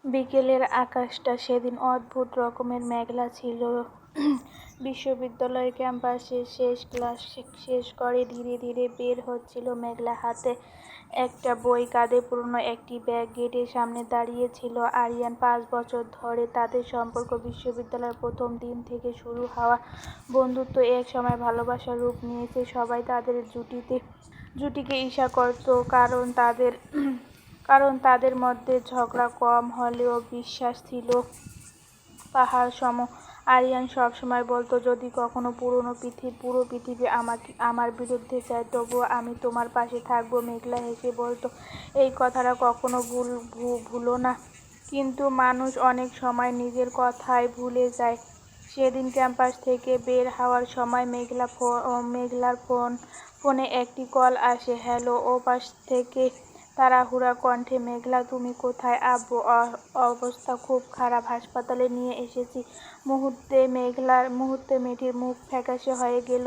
বিকেলের আকাশটা সেদিন অদ্ভুত রকমের মেঘলা ছিল। বিশ্ববিদ্যালয় ক্যাম্পাসে শেষ ক্লাস শেষ করে ধীরে ধীরে বের হচ্ছিল মেঘলা, হাতে একটা বই, কাঁধে পুরনো একটি ব্যাগ। গেটের সামনে দাঁড়িয়ে ছিল আরিয়ান। 5 বছর ধরে তাদের সম্পর্ক, বিশ্ববিদ্যালয়ের প্রথম দিন থেকে শুরু হওয়া বন্ধুত্ব এক সময় ভালোবাসার রূপ নিয়েছে। সবাই তাদের জুটিকে ঈর্ষা করত, কারণ তাদের মধ্যে ঝগড়া কম হলেও বিশ্বাস ছিল পাহাড় সম। আরিয়ান সবসময় বলতো, যদি কখনো পুরো পৃথিবী আমার বিরুদ্ধে যায়, তবুও আমি তোমার পাশে থাকবো। মেঘলা হেসে বলতো, এই কথাটা কখনো ভুলো না। কিন্তু মানুষ অনেক সময় নিজের কথাই ভুলে যায়। সেদিন ক্যাম্পাস থেকে বের হওয়ার সময় মেঘলার ফোনে একটি কল আসে। হ্যালো, ওপাশ থেকে তাড়াহুড়া কণ্ঠে, মেঘলা তুমি কোথায়? আব্বু অবস্থা খুব খারাপ, হাসপাতালে নিয়ে এসেছি। মুহূর্তে মেয়েটির মুখ ফ্যাকাশে হয়ে গেল।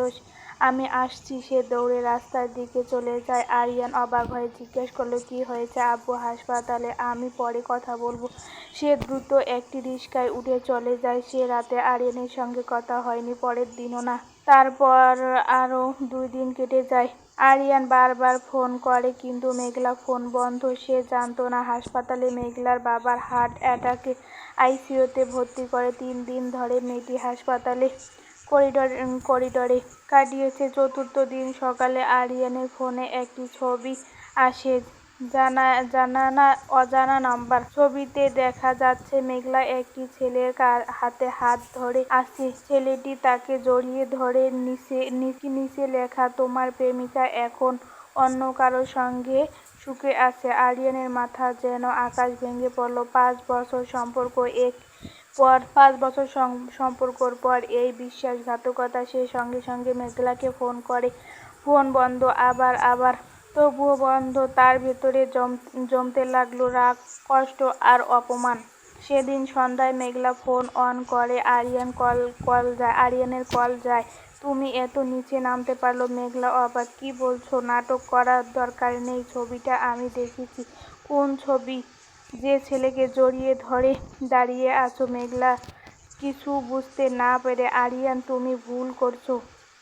আমি আসছি। সে দৌড়ে রাস্তার দিকে চলে যায়। আরিয়ান অবাক হয়ে জিজ্ঞেস করলো, কি হয়েছে আব্বু? হাসপাতালে, আমি পরে কথা বলবো। সে দ্রুত একটি রিকশায় উঠে চলে যায়। সে রাতে আরিয়ানের সঙ্গে কথা হয়নি, পরের দিনও না। তারপর আরো 2 দিন কেটে যায়। আরিয়ান বারবার ফোন করে, কিন্তু মেঘলা ফোন বন্ধ। সে জানতো না হাসপাতালে মেঘলার বাবার হার্ট অ্যাটাকে আইসিইউতে ভর্তি করে। 3 দিন ধরে মেয়েটি হাসপাতালে করিডরে কাটিয়েছে। চতুর্থ দিন সকালে আরিয়ানের ফোনে একটি ছবি আসে, অজানা নাম্বার। ছবিতে দেখা যাচ্ছে মেঘলা একটি ছেলের হাতে হাত ধরে আছে। ছেলেটি তাকে জড়িয়ে ধরে। নিচে লেখা, তোমার প্রেমিকা এখন অন্য কারো সঙ্গে সুখে আছে। আরিয়ানের মাথা যেন আকাশ ভেঙে পড়ল। 5 বছর সম্পর্কর পর এই বিশ্বাসঘাতকতা। সে সঙ্গে সঙ্গে মেঘলাকে ফোন করে। ফোন বন্ধ, আবার তবুও বন্ধ। তার ভেতরে জমতে লাগলো রাগ, কষ্ট আর অপমান। সেদিন সন্ধ্যায় মেঘলা ফোন অন করে। আরিয়ানের কল যায়। তুমি এত নিচে নামতে পারলো? মেঘলা অবাক। কি বলছো? নাটক করার দরকার নেই, ছবিটা আমি দেখেছি। কোন ছবি? যে ছেলেকে জড়িয়ে ধরে দাঁড়িয়ে আছো। মেঘলা কিছু বুঝতে না পেরে, আরিয়ান তুমি ভুল করছো।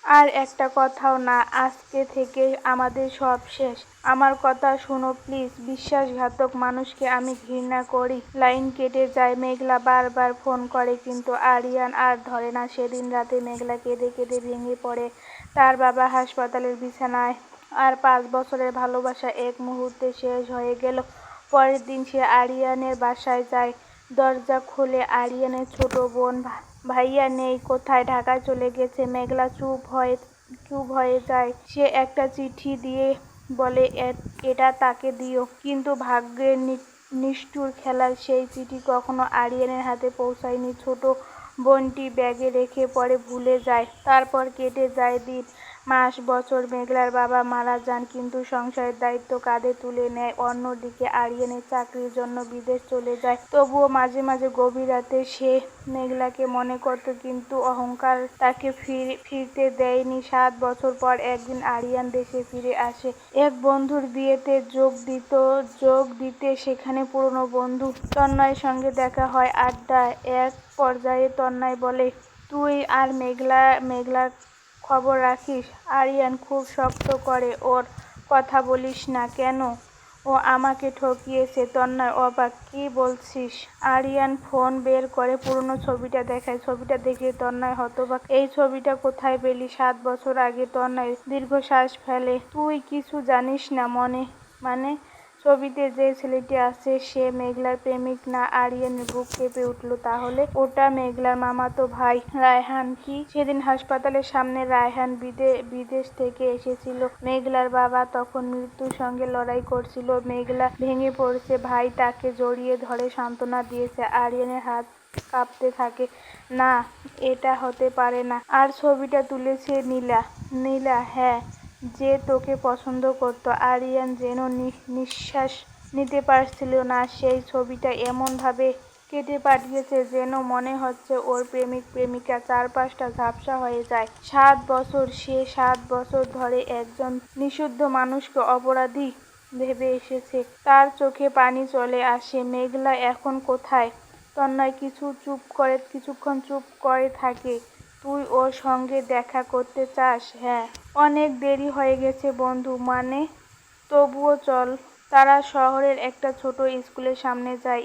আর একটা কথাও না, আজকে থেকে আমাদের সব শেষ। আমার কথা শোনো প্লিজ। বিশ্বাসঘাতক মানুষকে আমি ঘৃণা করি। লাইন কেটে যায়। মেঘলা বারবার ফোন করে, কিন্তু আরিয়ান আর ধরে না। সেদিন রাতে মেঘলা কেঁদে কেঁদে ভেঙে পড়ে তার বাবা হাসপাতালের বিছানায়। আর 5 বছরের ভালোবাসা এক মুহূর্তে শেষ হয়ে গেল। পরের দিন সে আরিয়ানের বাসায় যায়। দরজা খোলে আরিয়ানের ছোট বোন। ভাইয়া নেই, কোথায়? ঢাকায় চলে গেছে। মেঘলা চুপ হয়ে যায়। সে একটা চিঠি দিয়ে বলে, এটা তাকে দিও। কিন্তু ভাগ্যের নিষ্ঠুর খেলা, সেই চিঠি কখনো আরিয়ানের হাতে পৌঁছায়নি। ছোট বোনটি ব্যাগে রেখে পরে ভুলে যায়। তারপর কেটে যায় দিন, মাস, বছর। মেঘলার বাবা মারা যান, কিন্তু সংসারের দায়িত্ব কাঁধে তুলে নেয়। অন্যদিকে আরিয়ানের চাকরির জন্য বিদেশ চলে যায়। তবুও মাঝে মাঝে গভীর রাতে সে মেঘলাকে মনে করত, কিন্তু অহংকার তাকে ফিরতে দেয়নি। 7 বছর পর একদিন আরিয়ান দেশে ফিরে আসে এক বন্ধুর বিয়েতে যোগ দিতে। সেখানে পুরনো বন্ধু তন্ময়ের সঙ্গে দেখা হয়, আড্ডা। এক পর্যায়ে তন্ময় বলে, তুই আর মেঘলার খবর রাখিস? আরিয়ান খুব শক্ত করে, ওর কথা বলিস না কেন? ও আমাকে ঠকিয়েছে। তন্ময় অবাক, কি বলছিস? আরিয়ান ফোন বের করে পুরনো ছবিটা দেখায়। ছবিটা দেখে তন্ময় হতবাক। এই ছবিটা কোথায় পেলি? 7 বছর আগে। তন্ময় দীর্ঘশ্বাস ফেলে। তুই কিছু জানিস না মানে? ছবিতে যে ছেলেটি আছে সে মেঘলার প্রেমিক না। আরিয়ানের বুক কেঁপে উঠল। তাহলে ওটা মেঘলার মামাতো ভাই রায়হান। কি? সেদিন হাসপাতালের সামনে রায়হান বিদেশ থেকে এসেছিল। মেঘলার বাবা তখন মৃত্যুর সঙ্গে লড়াই করছিল। মেঘলা ভেঙে পড়েছে। ভাই তাকে জড়িয়ে ধরে সান্ত্বনা দিয়েছে। আরিয়ানের হাত কাঁপতে থাকে। না, এটা হতে পারে না। আর ছবিটা তুলেছে নীলা? হ্যাঁ, যে তোকে পছন্দ করত। আরিয়ান যেন নিঃশ্বাস নিতে পারছিল না। সেই ছবিটা এমন ভাবে কেটে পাঠিয়েছে যেন মনে হচ্ছে ওর প্রেমিকা। চারপাশটা ঝাপসা হয়ে যায়। 7 বছর। সে 7 বছর ধরে একজন নিষিদ্ধ মানুষকে অপরাধী ভেবে এসেছে। তার চোখে পানি চলে আসে। মেঘলা এখন কোথায়? তন্ময় কিছুক্ষণ চুপ করে থাকে। তুই ওর সঙ্গে দেখা করতে চাস? হ্যাঁ। অনেক দেরি হয়ে গেছে বন্ধু। মানে? তবুও চল। তারা শহরের একটা ছোট স্কুলের সামনে যায়।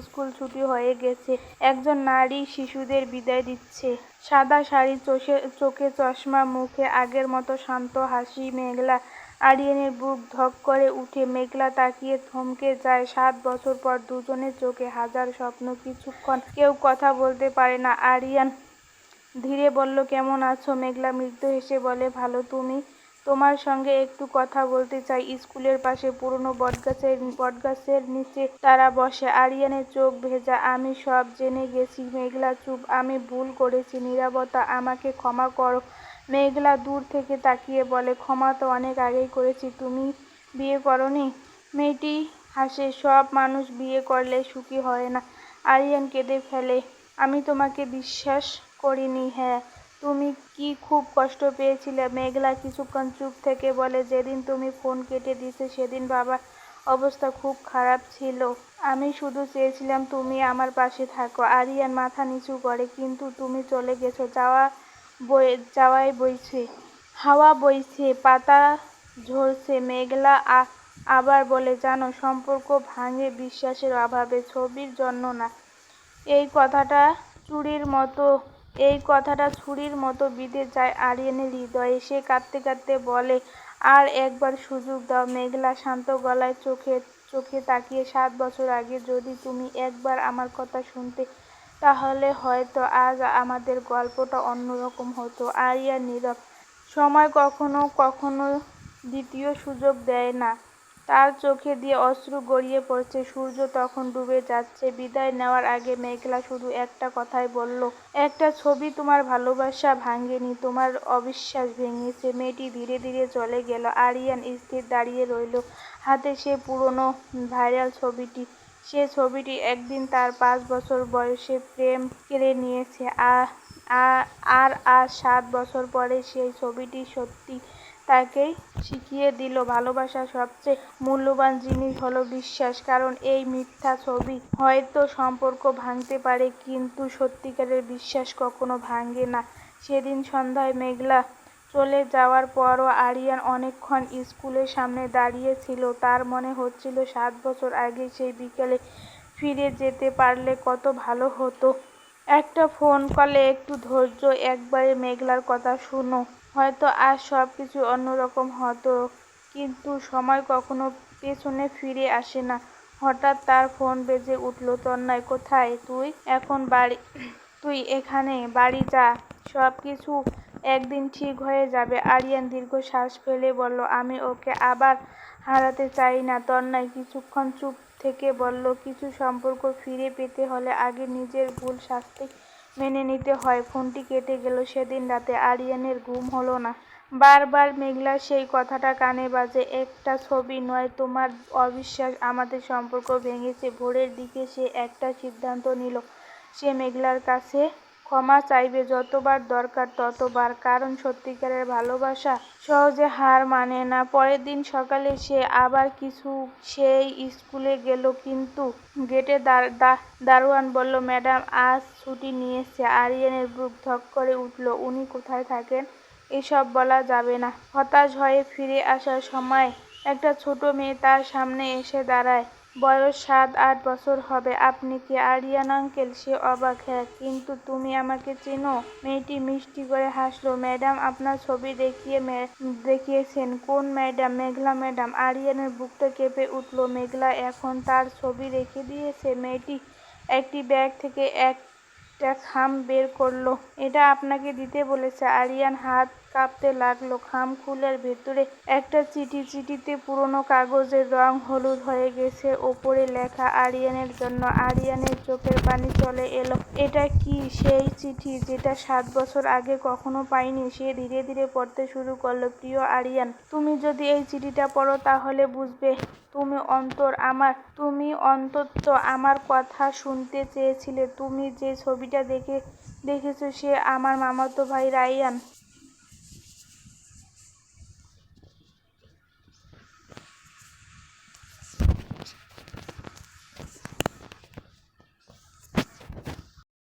স্কুল ছুটি হয়ে গেছে। একজন নারী শিশুদের বিদায় দিচ্ছে। সাদা শাড়ি, চোখে চশমা, মুখে আগের মতো শান্ত হাসি। মেঘলা আরিয়ানের বুক ধক করে উঠে। মেঘলা তাকিয়ে থমকে যায়। 7 বছর পর দুজনের চোখে হাজার স্বপ্ন। কিছুক্ষণ কেউ কথা বলতে পারে না। আরিয়ান ধীরে বলল, কেমন আছো? মেঘলা মৃদু হেসে বলে, ভালো। তুমি? তোমার সঙ্গে একটু কথা বলতে চাই। স্কুলের পাশে পুরনো বটগাছের নিচে তারা বসে। আরিয়ানের চোখ ভেজা। আমি সব জেনে গেছি। মেঘলা চুপ। আমি ভুল করেছি। নীরবতা। আমাকে ক্ষমা করো। মেঘলা দূর থেকে তাকিয়ে বলে, ক্ষমা তো অনেক আগেই করেছি। তুমি বিয়ে করনি? মেয়েটি হাসে। সব মানুষ বিয়ে করলে সুখী হয় না। আরিয়ান কেঁদে ফেলে। আমি তোমাকে বিশ্বাস করিনি। হ্যাঁ। তুমি কি খুব কষ্ট পেয়েছিলে? মেঘলা কিছুক্ষণ চুপ থেকে বলে, যেদিন তুমি ফোন কেটে দিতে সেদিন বাবার অবস্থা খুব খারাপ ছিল। আমি শুধু চেয়েছিলাম তুমি আমার পাশে থাকো। আরিয়ান মাথা নিচু করে। কিন্তু তুমি চলে গেছো। যাওয়াই বইছে। হাওয়া বইছে, পাতা ঝরছে। মেঘলা আবার বলে, জানো, সম্পর্ক ভাঙে বিশ্বাসের অভাবে, ছবির জন্য না। এই কথাটা ছুরির মতো বিঁধে যায় আরিয়ানের হৃদয়ে। সে কাঁদতে কাঁদতে বলে, আর একবার সুযোগ দাও। মেঘলা শান্ত গলায় চোখে তাকিয়ে, 7 বছর আগে যদি তুমি একবার আমার কথা শুনতে, তাহলে হয়তো আজ আমাদের গল্পটা অন্যরকম হতো। আরিয়ান নীরব। সময় কখনো কখনো দ্বিতীয় সুযোগ দেয় না। তার চোখে দিয়ে অশ্রু গড়িয়ে পড়ছে। সূর্য তখন ডুবে যাচ্ছে। বিদায় নেওয়ার আগে মেঘলা শুধু একটা কথাই বলল, একটা ছবি তোমার ভালোবাসা ভাঙেনি, তোমার অবিশ্বাস ভেঙেছে। মেয়েটি ধীরে ধীরে চলে গেল। আরিয়ান স্থির দাঁড়িয়ে রইল। হাতে সে পুরনো ভাইরাল ছবিটি। সে ছবিটি একদিন তার 5 বছর বয়সে প্রেম কেড়ে নিয়েছে। আর আজ 7 বছর পরে সেই ছবিটি সত্যি তাকেই শিখিয়ে দিল, ভালোবাসার সবচেয়ে মূল্যবান জিনিস হলো বিশ্বাস। কারণ এই মিথ্যা ছবি হয়তো সম্পর্ক ভাঙতে পারে, কিন্তু সত্যিকারের বিশ্বাস কখনো ভাঙে না। সেদিন সন্ধ্যায় মেঘলা চলে যাওয়ার পরও আরিয়ান অনেকক্ষণ স্কুলের সামনে দাঁড়িয়ে ছিল। তার মনে হচ্ছিল 7 বছর আগে সেই বিকেলে ফিরে যেতে পারলে কত ভালো হতো। একটা ফোন কলে, একটু ধৈর্য, একবারে মেঘলার কথা শুনো, হয়তো আজ সবকিছু অন্যরকম হতো। কিন্তু সময় কখনো পেছনে ফিরে আসে না। হঠাৎ তার ফোন বেজে উঠল। তন্ময়, কোথায় তুই? এখন বাড়ি। তুই এখানে? বাড়ি যা, সবকিছু একদিন ঠিক হয়ে যাবে। আরিয়ান দীর্ঘশ্বাস ফেলে বলল, আমি ওকে আবার হারাতে চাই না। তন্ময় কিছুক্ষণ চুপ থেকে বলল, কিছু সম্পর্ক ফিরে পেতে হলে আগে নিজের ভুল শাস্তি মেনে নিতে হয়। ফোনটি কেটে গেল। সেদিন রাতে আরিয়ানের ঘুম হলো না। বারবার মেঘলার সেই কথাটা কানে বাজে, একটা ছবি নয়, তোমার অবিশ্বাস আমাদের সম্পর্ক ভেঙেছে। ভোরের দিকে সে একটা সিদ্ধান্ত নিল। সে মেঘলার কাছে ক্ষমা চাইবে, যতবার দরকার ততবার। কারণ সত্যিকারের ভালোবাসা সহজে হার মানে না। পরের দিন সকালে সে আবার সেই স্কুলে গেল। কিন্তু গেটে দারোয়ান বলল, ম্যাডাম আজ ছুটি নিয়েছে। আরিয়ানের বুক ধক করে উঠল। উনি কোথায় থাকেন? এসব বলা যাবে না। হতাশ হয়ে ফিরে আসার সময় একটা ছোট মেয়ে তার সামনে এসে দাঁড়ায়। বয়স 7-8 বছর হবে। আপনি কি আরিয়ান আঙ্কেল? সে অবাক। হ্যাঁ। কিন্তু তুমি আমাকে চেনো? মেয়েটি মিষ্টি করে হাসল। ম্যাডাম আপনার ছবি দেখিয়েছেন। কোন ম্যাডাম? মেঘলা ম্যাডাম। আরিয়ানের বুকটা কেঁপে উঠল। মেঘলা এখন তার ছবি রেখে দিয়েছে। মেয়েটি একটি ব্যাগ থেকে একটা খাম বের করলো। এটা আপনাকে দিতে বলেছে। আরিয়ান হাত কাঁপতে লাগলো। খাম খুলে ভেতরে একটা চিঠি। চিঠিতে পুরোনো কাগজের রং হলুদ হয়ে গেছে। ওপরে লেখা, আরিয়ানের জন্য। আরিয়ানের চোখের পানি চলে এলো। এটা কি সেই চিঠি যেটা 7 বছর আগে কখনো পায়নি? সে ধীরে ধীরে পড়তে শুরু করলো। প্রিয় আরিয়ান, তুমি যদি এই চিঠিটা পড়ো তাহলে বুঝবে তুমি অন্তত আমার কথা শুনতে চেয়েছিলে। তুমি যে ছবিটা দেখেছো সে আমার মামাতো ভাই রায়ান।